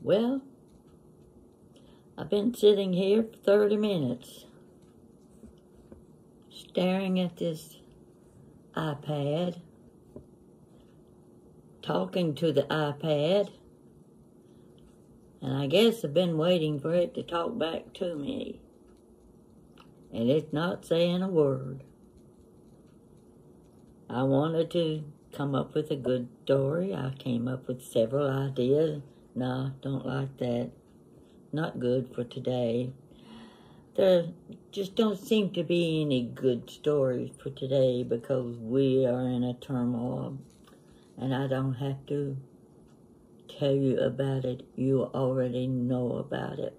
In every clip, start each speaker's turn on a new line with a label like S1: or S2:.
S1: Well, I've been sitting here for 30 minutes staring at this iPad, talking to the iPad, and I guess I've been waiting for it to talk back to me. And it's not saying a word. I wanted to come up with a good story. I came up with several ideas. No, don't like that. Not good for today. There just don't seem to be any good stories for today because we are in a turmoil. And I don't have to tell you about it. You already know about it.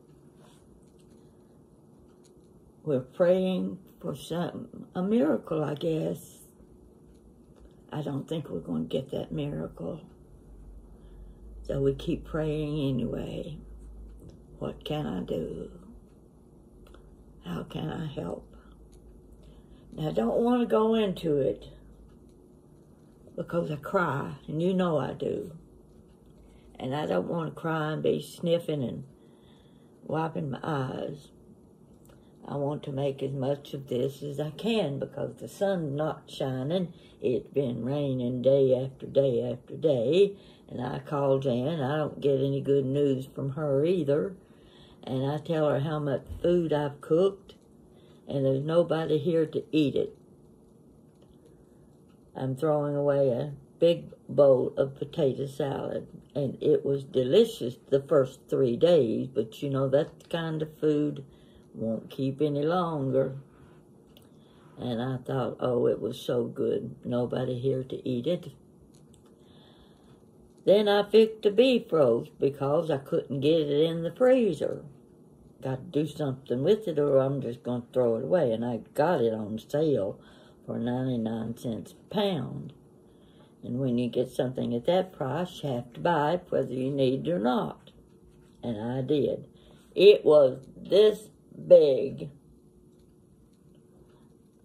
S1: We're praying for a miracle, I guess. I don't think we're going to get that miracle. So we keep praying anyway. What can I do? How can I help? Now, I don't want to go into it because I cry, and you know I do. And I don't want to cry and be sniffing and wiping my eyes. I want to make as much of this as I can because the sun's not shining. It's been raining day after day after day. And I call Jan. I don't get any good news from her either. And I tell her how much food I've cooked. And there's nobody here to eat it. I'm throwing away a big bowl of potato salad. And it was delicious the first 3 days. But you know, that kind of food won't keep any longer. And I thought, oh, it was so good. Nobody here to eat it. Then I fixed the beef roast because I couldn't get it in the freezer. Got to do something with it or I'm just going to throw it away. And I got it on sale for 99 cents a pound. And when you get something at that price, you have to buy it whether you need it or not. And I did. It was this big.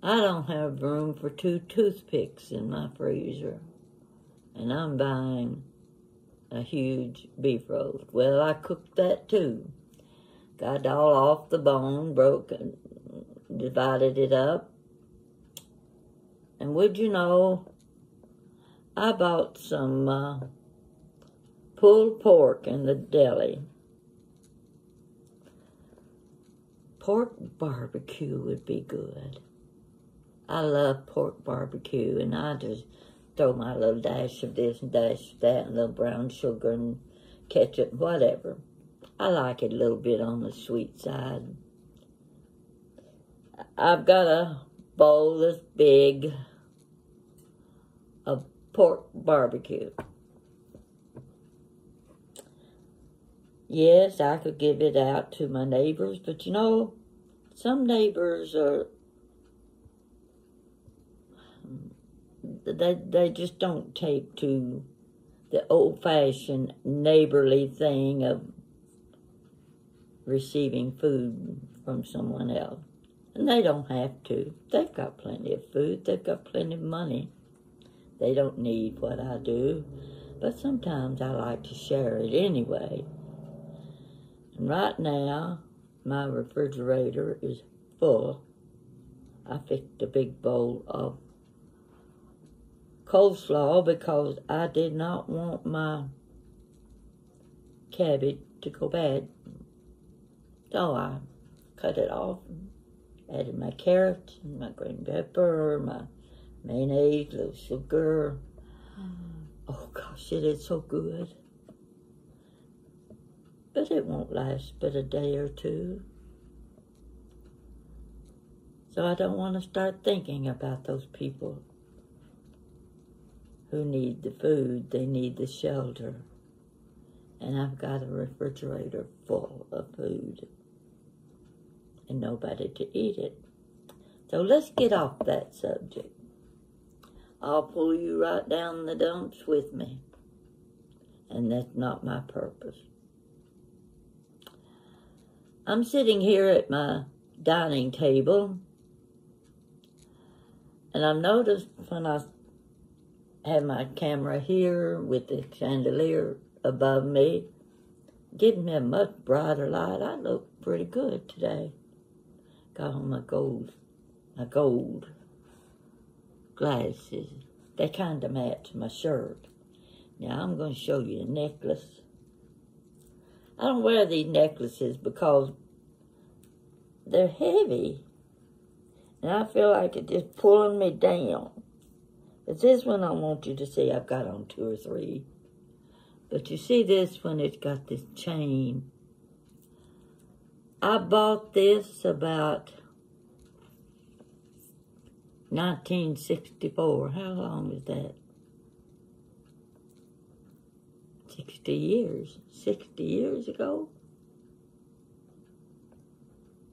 S1: I don't have room for 2 toothpicks in my freezer. And I'm buying a huge beef roast. Well, I cooked that too. Got it all off the bone, broke and divided it up. And would you know, I bought some pulled pork in the deli. Pork barbecue would be good. I love pork barbecue, and I just throw my little dash of this and dash of that, and a little brown sugar and ketchup, whatever. I like it a little bit on the sweet side. I've got a bowl this big of pork barbecue. Yes, I could give it out to my neighbors, but you know, some neighbors are, they just don't take to the old-fashioned neighborly thing of receiving food from someone else. And they don't have to. They've got plenty of food. They've got plenty of money. They don't need what I do. But sometimes I like to share it anyway. And right now, my refrigerator is full. I fixed a big bowl of coleslaw because I did not want my cabbage to go bad. So I cut it off and added my carrots, and my green pepper, my mayonnaise, a little sugar. Oh gosh, it is so good. But it won't last but a day or two. So I don't want to start thinking about those people who need the food, they need the shelter. And I've got a refrigerator full of food and nobody to eat it. So let's get off that subject. I'll pull you right down the dumps with me. And that's not my purpose. I'm sitting here at my dining table, and I've noticed when I have my camera here with the chandelier above me, getting me a much brighter light. I look pretty good today. Got on my gold glasses. They kind of match my shirt. Now I'm going to show you a necklace. I don't wear these necklaces because they're heavy. And I feel like it's just pulling me down. But this one I want you to see. I've got on 2 or 3. But you see this one, it's got this chain. I bought this about 1964. How long is that? 60 years. 60 years ago.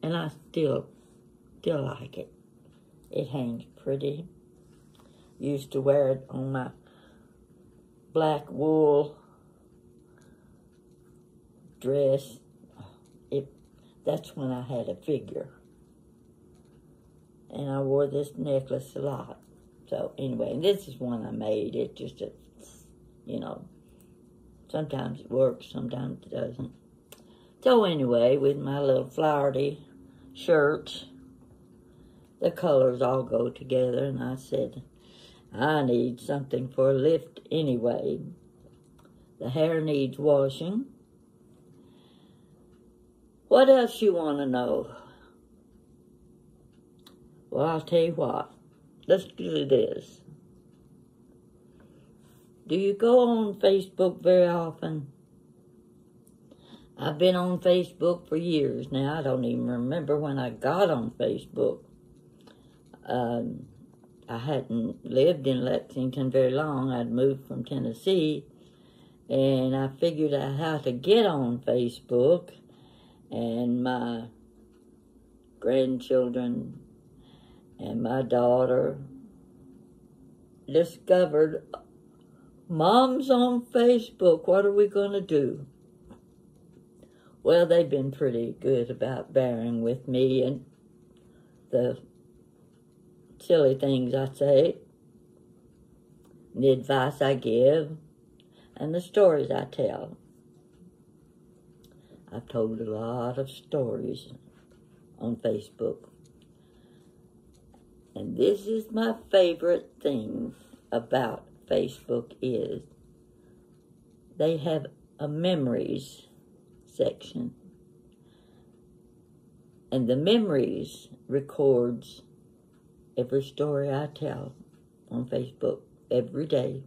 S1: And I still like it. It hangs pretty. Used to wear it on my black wool dress. That's when I had a figure. And I wore this necklace a lot. So anyway, and this is one I made. It just, you know, sometimes it works, sometimes it doesn't. So anyway, with my little flowery shirt, the colors all go together. And I said, I need something for a lift anyway. The hair needs washing. What else you want to know? Well, I'll tell you what. Let's do this. Do you go on Facebook very often? I've been on Facebook for years now. I don't even remember when I got on Facebook. I hadn't lived in Lexington very long. I'd moved from Tennessee. And I figured out how to get on Facebook. And my grandchildren and my daughter discovered, Mom's on Facebook. What are we going to do? Well, they've been pretty good about bearing with me and the silly things I say, the advice I give, and the stories I tell. I've told a lot of stories on Facebook. And this is my favorite thing about Facebook is they have a memories section. And the memories records every story I tell on Facebook every day.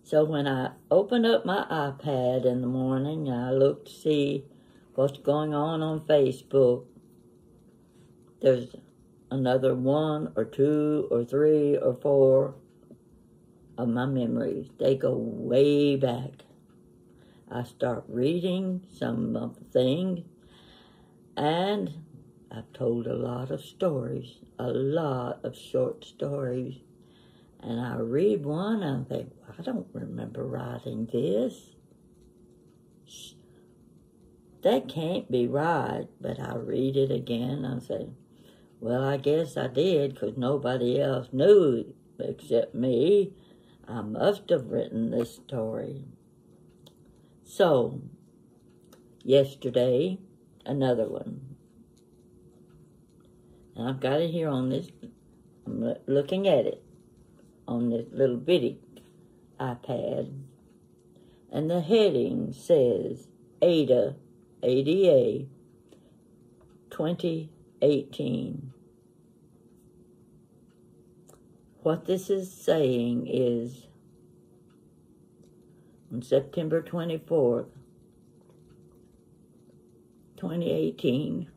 S1: So when I open up my iPad in the morning, I look to see what's going on Facebook. There's another 1 or 2 or 3 or 4 of my memories. They go way back. I start reading some of the things, and I've told a lot of stories, a lot of short stories. And I read one and I think, I don't remember writing this. That can't be right. But I read it again and I say, well, I guess I did because nobody else knew except me. I must have written this story. So, yesterday, another one. And I've got it here on this, I'm looking at it on this little bitty iPad. And the heading says, ADA 2018. What this is saying is, on September 24th, 2018,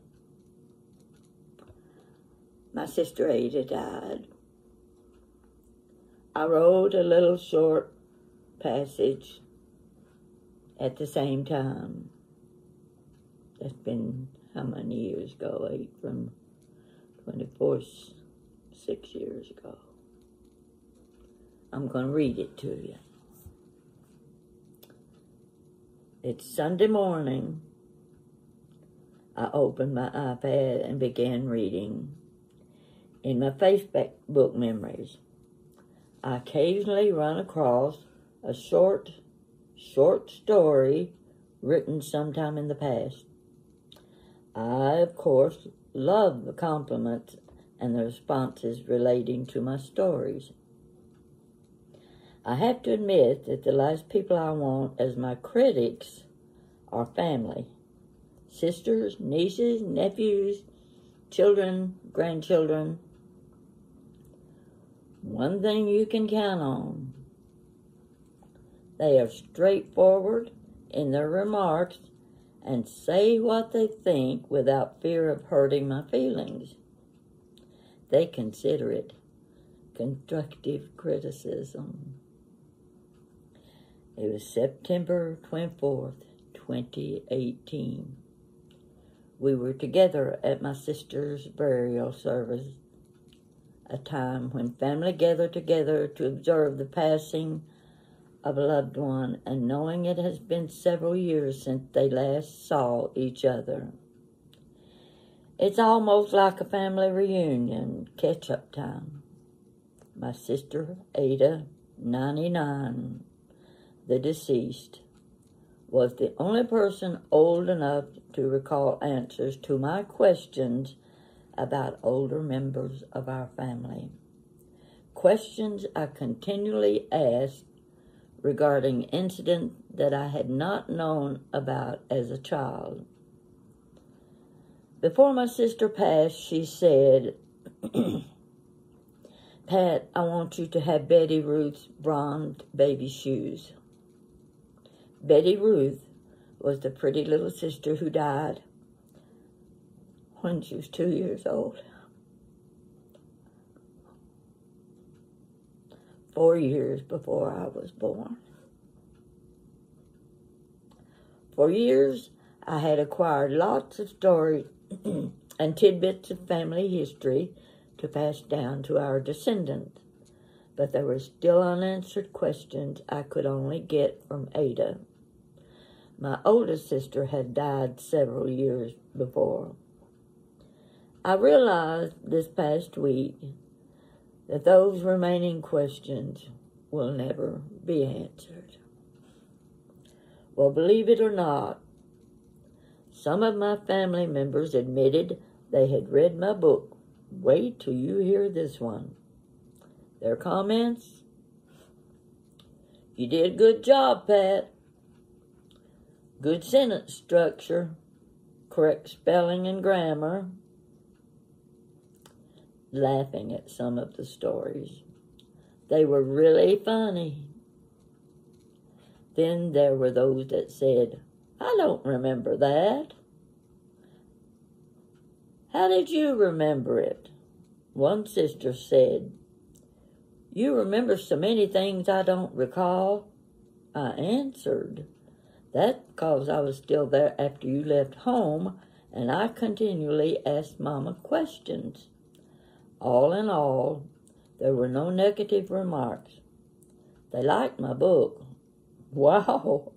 S1: my sister Ada died. I wrote a little short passage at the same time. That's been how many years ago? 8 from 24, 6 years ago. I'm going to read it to you. It's Sunday morning. I opened my iPad and began reading. In my Facebook memories, I occasionally run across a short story written sometime in the past. I, of course, love the compliments and the responses relating to my stories. I have to admit that the last people I want as my critics are family. Sisters, nieces, nephews, children, grandchildren. One thing you can count on: they are straightforward in their remarks and say what they think without fear of hurting my feelings. They consider it constructive criticism. It was September 24th, 2018. We were together at my sister's burial service, a time when family gathered together to observe the passing of a loved one, and knowing it has been several years since they last saw each other. It's almost like a family reunion, catch-up time. My sister, Ada, 99, the deceased, was the only person old enough to recall answers to my questions about older members of our family. Questions I continually asked regarding incidents that I had not known about as a child. Before my sister passed, she said, "Pat, I want you to have Betty Ruth's bronzed baby shoes." Betty Ruth was the pretty little sister who died when she was 2 years old. 4 years before I was born. For years, I had acquired lots of stories and tidbits of family history to pass down to our descendants, but there were still unanswered questions I could only get from Ada. My oldest sister had died several years before. I realized this past week that those remaining questions will never be answered. Well, believe it or not, some of my family members admitted they had read my book. Wait till you hear this one. Their comments: "You did a good job, Pat. Good sentence structure, correct spelling and grammar." Laughing at some of the stories. They were really funny. Then there were those that said, "I don't remember that." "How did you remember it?" One sister said, "You remember so many things I don't recall." I answered, "That's because I was still there after you left home, and I continually asked Mama questions." All in all, there were no negative remarks. They liked my book. Wow!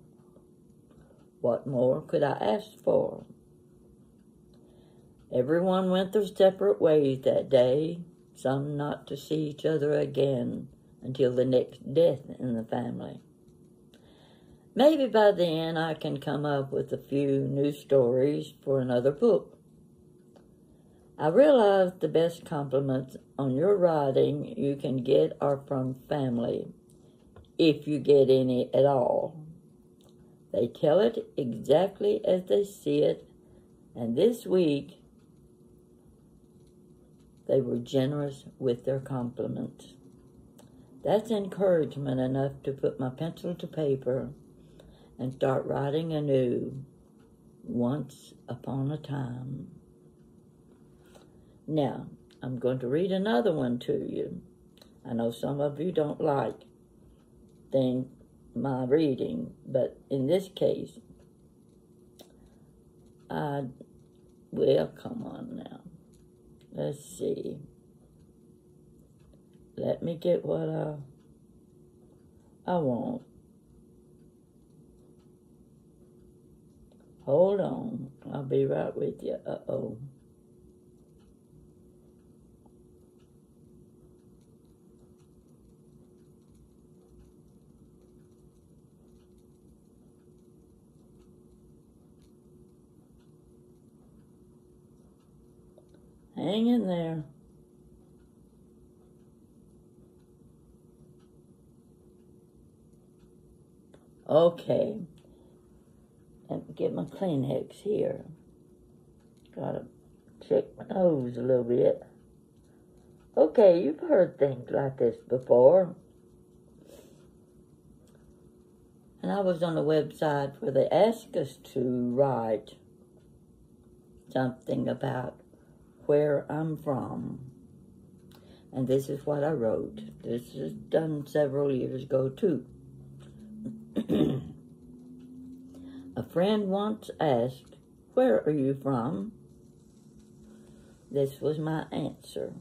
S1: What more could I ask for? Everyone went their separate ways that day, some not to see each other again until the next death in the family. Maybe by then I can come up with a few new stories for another book. I realize the best compliments on your writing you can get are from family, if you get any at all. They tell it exactly as they see it, and this week they were generous with their compliments. That's encouragement enough to put my pencil to paper and start writing anew, once upon a time. Now, I'm going to read another one to you. I know some of you don't like my reading, but in this case, well, come on now. Let's see. Let me get what I want. Hold on. I'll be right with you. Uh-oh. Hang in there. Okay. Let me get my Kleenex here. Gotta check my nose a little bit. Okay, you've heard things like this before. And I was on a website where they asked us to write something about where I'm from. And this is what I wrote. This is done several years ago, too. A friend once asked, "Where are you from?" This was my answer.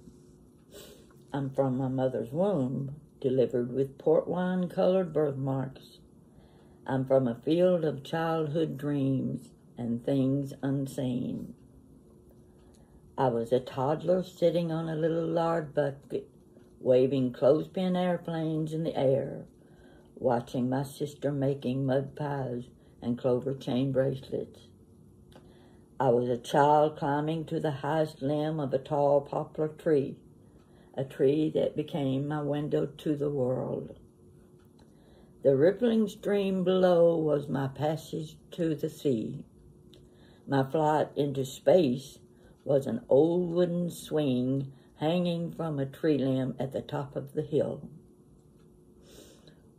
S1: I'm from my mother's womb, delivered with port wine-colored birthmarks. I'm from a field of childhood dreams and things unseen. I was a toddler sitting on a little lard bucket, waving clothespin airplanes in the air, watching my sister making mud pies and clover chain bracelets. I was a child climbing to the highest limb of a tall poplar tree, a tree that became my window to the world. The rippling stream below was my passage to the sea. My flight into space was an old wooden swing hanging from a tree limb at the top of the hill.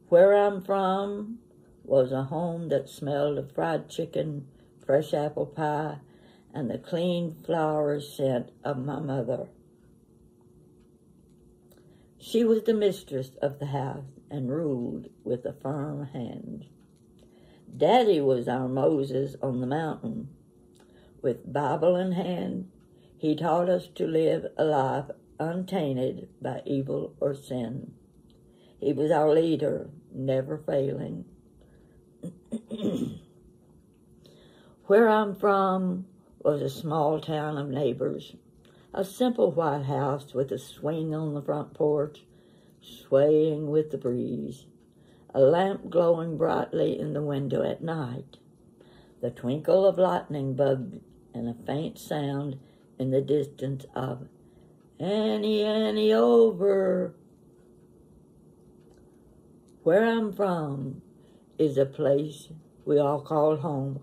S1: Where I'm from was a home that smelled of fried chicken, fresh apple pie, and the clean flower scent of my mother. She was the mistress of the house and ruled with a firm hand. Daddy was our Moses on the mountain. With Bible in hand, he taught us to live a life untainted by evil or sin. He was our leader, never failing. Where I'm from was a small town of neighbors, a simple white house with a swing on the front porch, swaying with the breeze, a lamp glowing brightly in the window at night, the twinkle of lightning bugs, and a faint sound in the distance of Annie, Annie, over. Where I'm from is a place we all call home.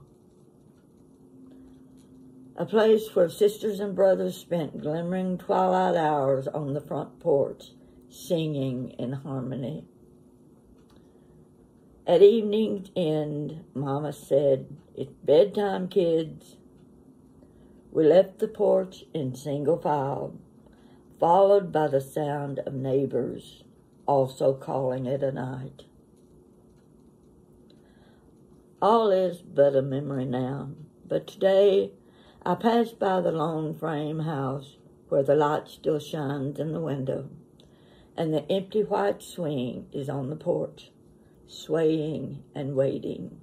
S1: A place where sisters and brothers spent glimmering twilight hours on the front porch, singing in harmony. At evening's end, Mama said, "It's bedtime, kids." We left the porch in single file, followed by the sound of neighbors also calling it a night. All is but a memory now, but today I passed by the lone frame house where the light still shines in the window, and the empty white swing is on the porch, swaying and waiting.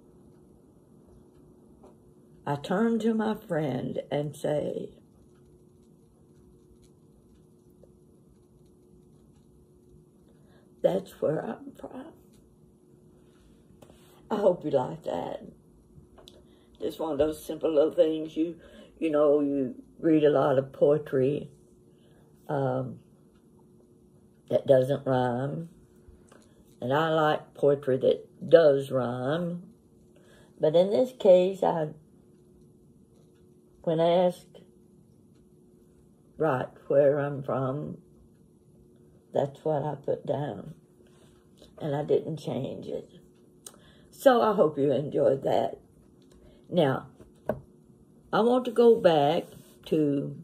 S1: I turn to my friend and say, "That's where I'm from." I hope you like that. Just one of those simple little things. You read a lot of poetry that doesn't rhyme. And I like poetry that does rhyme. But in this case, when asked, right, where I'm from, that's what I put down. And I didn't change it. So I hope you enjoyed that. Now, I want to go back to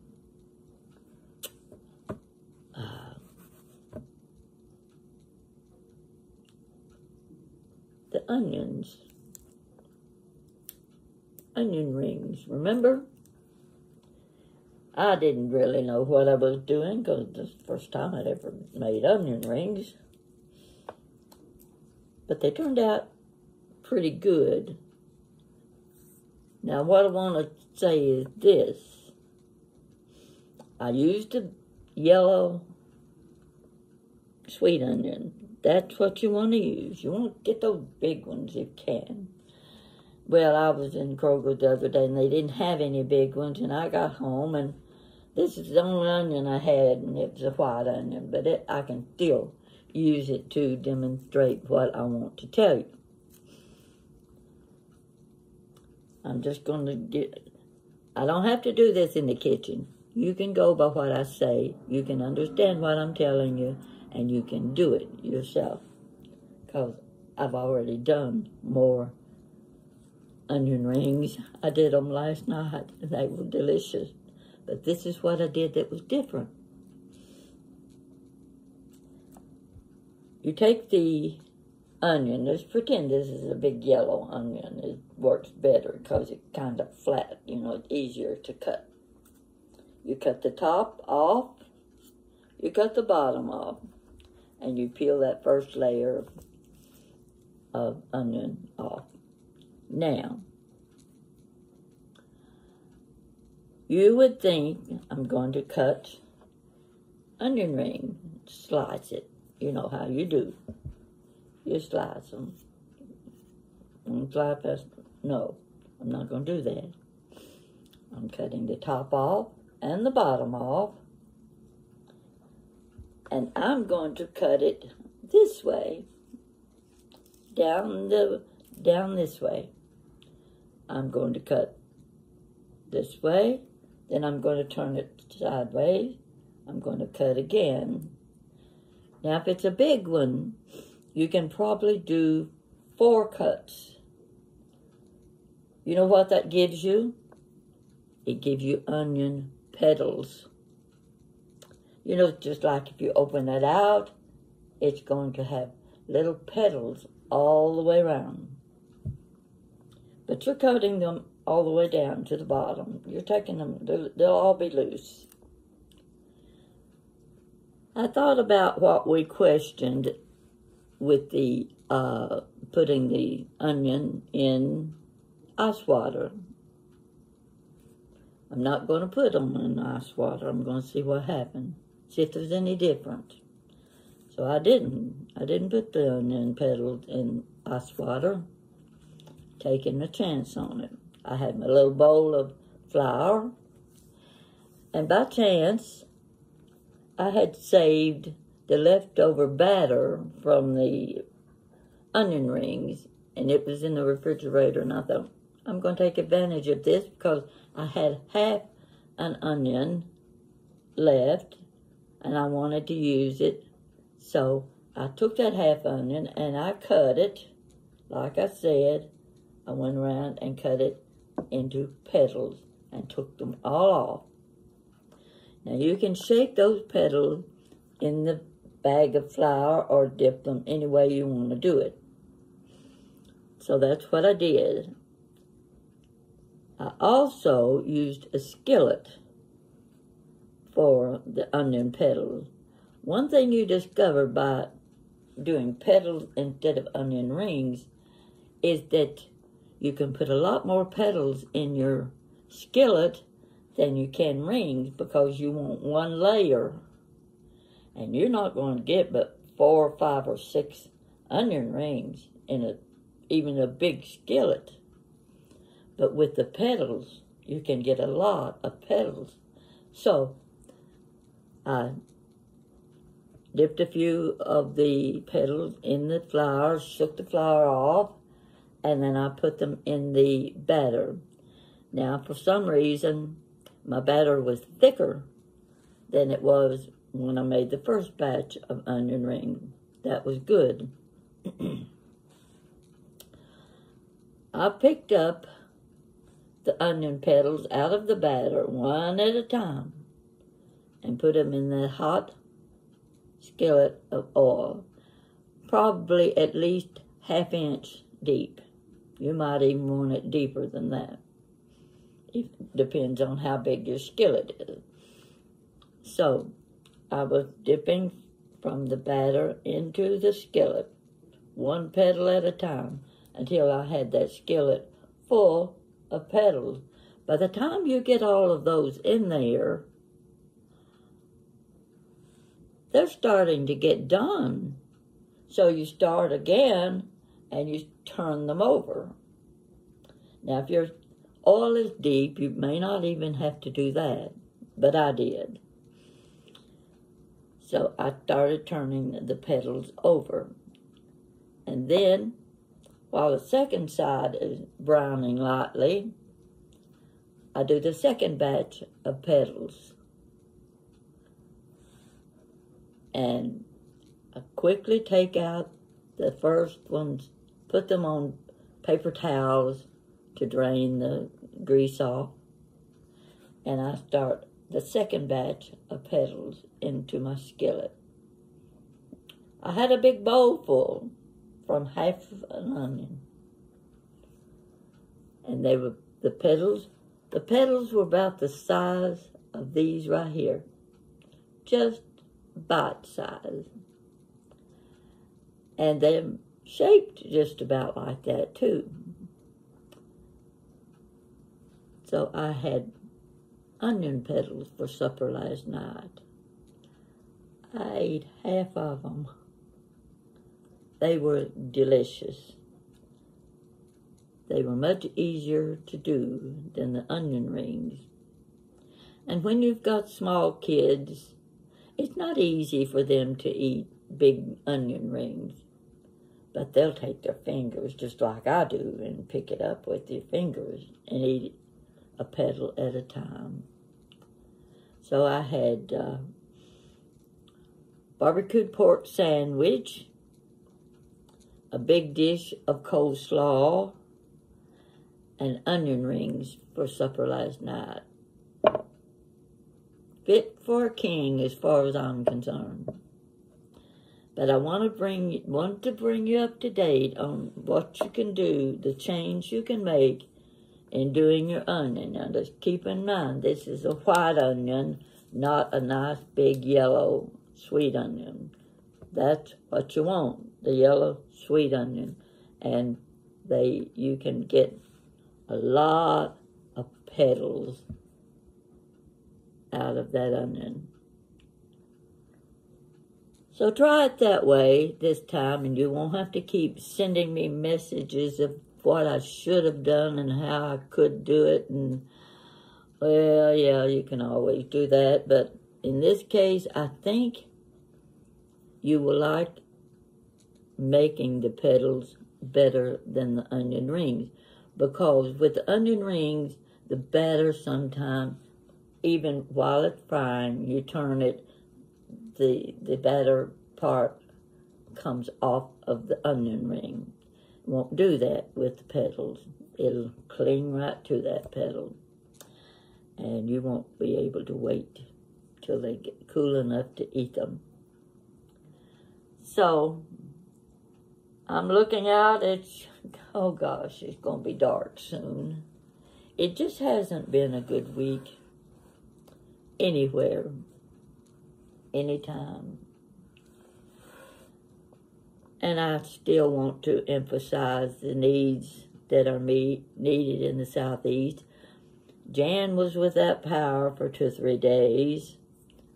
S1: the onions. Onion rings, remember? I didn't really know what I was doing because this is the first time I'd ever made onion rings. But they turned out pretty good. Now, what I want to say is this. I used a yellow sweet onion. That's what you want to use. You want to get those big ones if you can. Well, I was in Kroger the other day, and they didn't have any big ones, and I got home, and This is the only onion I had, and it was a white onion, but I can still use it to demonstrate what I want to tell you. I'm just going to I don't have to do this in the kitchen. You can go by what I say. You can understand what I'm telling you, and you can do it yourself. Because I've already done more onion rings. I did them last night, and they were delicious. But this is what I did that was different. You take the onion. Let's pretend this is a big yellow onion. It works better because it's kind of flat. You know, it's easier to cut. You cut the top off. You cut the bottom off. And you peel that first layer of onion off. Now, you would think I'm going to cut onion ring, slice it. You know how you do. You slice them. No, I'm not going to do that. I'm cutting the top off and the bottom off. And I'm going to cut it this way, down this way. I'm going to cut this way, then I'm going to turn it sideways. I'm going to cut again. Now, if it's a big one, you can probably do 4 cuts. You know what that gives you? It gives you onion petals. You know, just like if you open it out, it's going to have little petals all the way around. But you're cutting them all the way down to the bottom. You're taking them, they'll all be loose. I thought about what we questioned with the putting the onion in ice water. I'm not going to put them in ice water. I'm going to see what happens. See if there's any different. So I didn't put the onion petals in ice water, taking a chance on it. I had my little bowl of flour, and by chance, I had saved the leftover batter from the onion rings, and it was in the refrigerator, and I thought, I'm going to take advantage of this because I had half an onion left, and I wanted to use it. So I took that half onion and I cut it. Like I said, I went around and cut it into petals and took them all off. Now you can shake those petals in the bag of flour or dip them any way you want to do it. So that's what I did. I also used a skillet for the onion petals. One thing you discover by doing petals instead of onion rings is that you can put a lot more petals in your skillet than you can rings because you want one layer. And you're not going to get but 4 or 5 or 6 onion rings in even a big skillet. But with the petals, you can get a lot of petals. So I dipped a few of the petals in the flour, shook the flour off, and then I put them in the batter. Now, for some reason, my batter was thicker than it was when I made the first batch of onion rings. That was good. I picked up the onion petals out of the batter one at a time and put them in the hot skillet of oil, probably at least 1/2 inch deep. You might even want it deeper than that. It depends on how big your skillet is. So I was dipping from the batter into the skillet, 1 petal at a time, until I had that skillet full of petals. By the time you get all of those in there, they're starting to get done. So you start again and you turn them over. Now, if your oil is deep, you may not even have to do that. but I did. So I started turning the petals over. And then, while the second side is browning lightly, I do the second batch of petals. And I quickly take out the first ones, put them on paper towels to drain the grease off. And I start the second batch of petals into my skillet. I had a big bowl full from half an onion. And they were the petals were about the size of these right here. Just bite size. And they're shaped just about like that too. So I had onion petals for supper last night. I ate half of them. They were delicious. They were much easier to do than the onion rings. And when you've got small kids, it's not easy for them to eat big onion rings. But they'll take their fingers, just like I do, and pick it up with their fingers and eat a petal at a time. So I had barbecued pork sandwich, a big dish of coleslaw, and onion rings for supper last night. Fit for a king as far as I'm concerned. But I want to bring you up to date on what you can do, the change you can make in doing your onion. Now just keep in mind, this is a white onion, not a nice big yellow sweet onion. That's what you want, the yellow sweet onion. And you can get a lot of petals out of that onion. So try it that way this time, and you won't have to keep sending me messages of what I should have done and how I could do it. And, well, yeah, you can always do that. But in this case, I think you will like making the petals better than the onion rings. Because with the onion rings, the batter sometimes, even while it's frying, you turn it, the batter part comes off of the onion ring. Won't do that with the petals. It'll cling right to that petal. And you won't be able to wait till they get cool enough to eat them. So, I'm looking out. Oh gosh, it's going to be dark soon. It just hasn't been a good week anywhere, anytime. And I still want to emphasize the needs that are needed in the Southeast. Jan was without power for 2 or 3 days.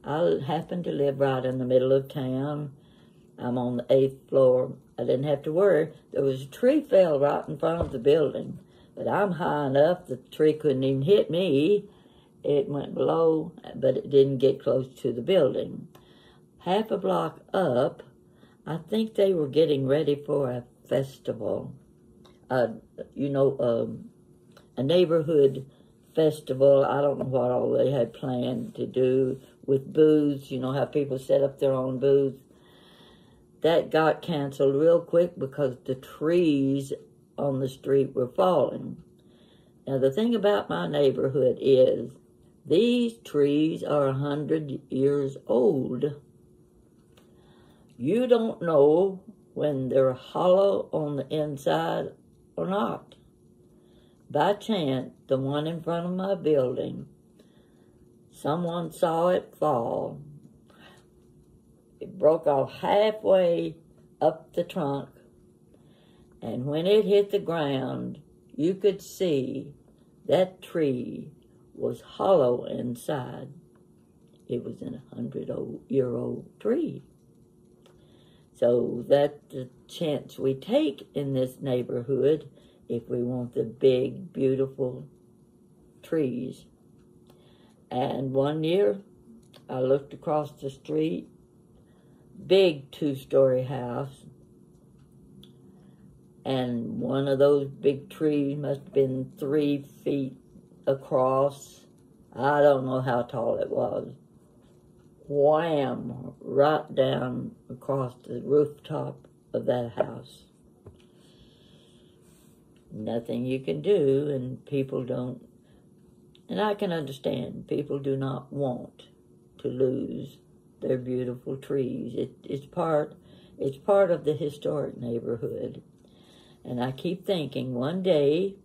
S1: I happen to live right in the middle of town. I'm on the 8th floor. I didn't have to worry. There was a tree fell right in front of the building, but I'm high enough the tree couldn't even hit me. It went below, but it didn't get close to the building. Half a block up, I think they were getting ready for a festival. A neighborhood festival. I don't know what all they had planned to do with booths. You know how people set up their own booths. That got canceled real quick because the trees on the street were falling. Now, the thing about my neighborhood is these trees are 100 years old. You don't know when they're hollow on the inside or not. By chance, the one in front of my building, someone saw it fall. It broke off halfway up the trunk, and when it hit the ground, you could see that tree was hollow inside. It was a 100-year-old tree. So that's the chance we take in this neighborhood if we want the big, beautiful trees. And one year, I looked across the street, big 2-story house, and one of those big trees must have been 3 feet across. I don't know how tall it was. Wham! Right down across the rooftop of that house. Nothing you can do, and people don't, and I can understand, people do not want to lose their beautiful trees. It's part of the historic neighborhood. And I keep thinking one day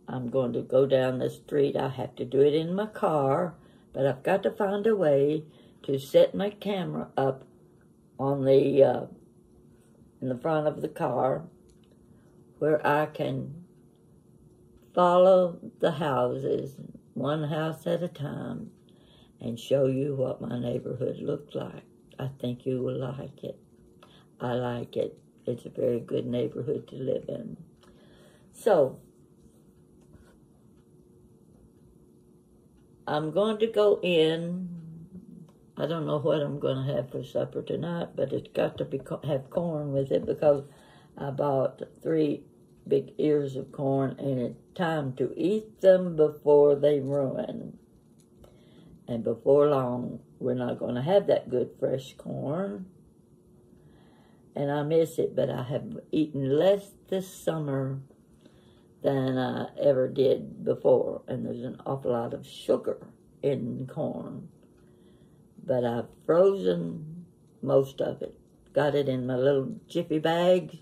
S1: I'm going to go down the street. I have to do it in my car, but I've got to find a way to set my camera up on the in the front of the car where I can follow the houses, one house at a time, and show you what my neighborhood looks like. I think you will like it. I like it. It's a very good neighborhood to live in. So, I'm going to go in. I don't know what I'm going to have for supper tonight, but it's got to have corn with it because I bought 3 big ears of corn, and it's time to eat them before they ruin. And before long, we're not going to have that good fresh corn. And I miss it, but I have eaten less this summer than I ever did before. And there's an awful lot of sugar in corn. But I've frozen most of it. Got it in my little jiffy bag.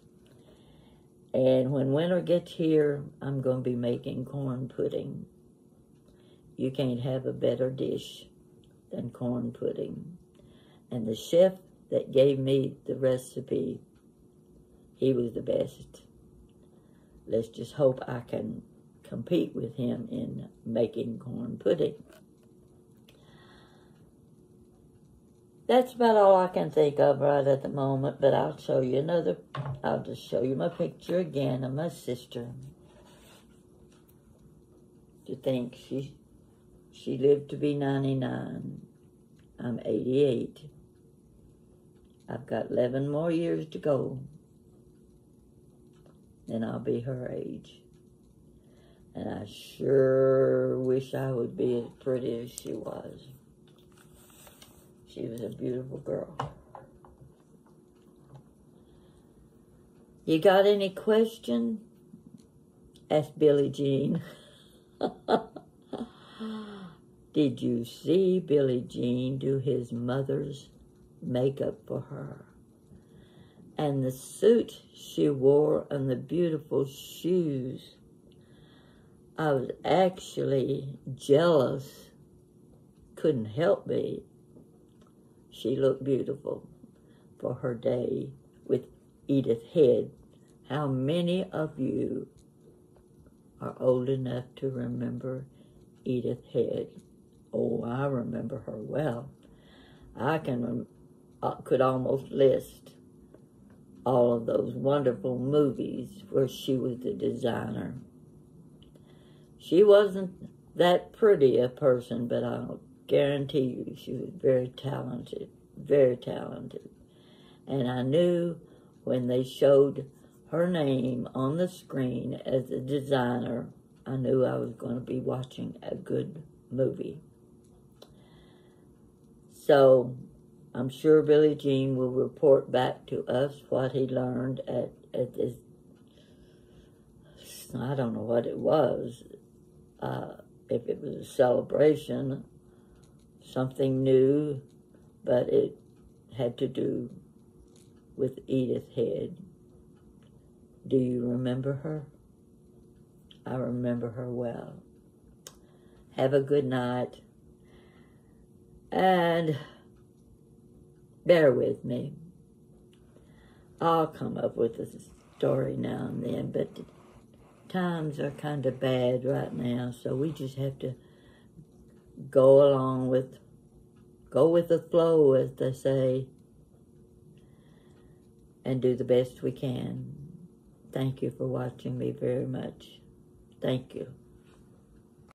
S1: And when winter gets here, I'm going to be making corn pudding. You can't have a better dish than corn pudding. And the chef that gave me the recipe, he was the best. Let's just hope I can compete with him in making corn pudding. That's about all I can think of right at the moment, but I'll show you I'll just show you my picture again of my sister. To think she lived to be 99. I'm 88. I've got 11 more years to go. Then I'll be her age. And I sure wish I would be as pretty as she was. She was a beautiful girl. You got any question? Asked Billie Jean. Did you see Billie Jean do his mother's makeup for her? And the suit she wore and the beautiful shoes. I was actually jealous. Couldn't help me. She looked beautiful for her day with Edith Head. How many of you are old enough to remember Edith Head? Oh, I remember her well. I could almost list all of those wonderful movies where she was the designer. She wasn't that pretty a person, but I'll guarantee you she was very talented, very talented. And I knew when they showed her name on the screen as a designer, I knew I was going to be watching a good movie. So I'm sure Billie Jean will report back to us what he learned at this, I don't know what it was, if it was a celebration, something new, but it had to do with Edith Head. Do you remember her? I remember her well. Have a good night. And bear with me. I'll come up with a story now and then, but times are kind of bad right now, so we just have to go with the flow, as they say, and do the best we can. Thank you for watching me very much. Thank you.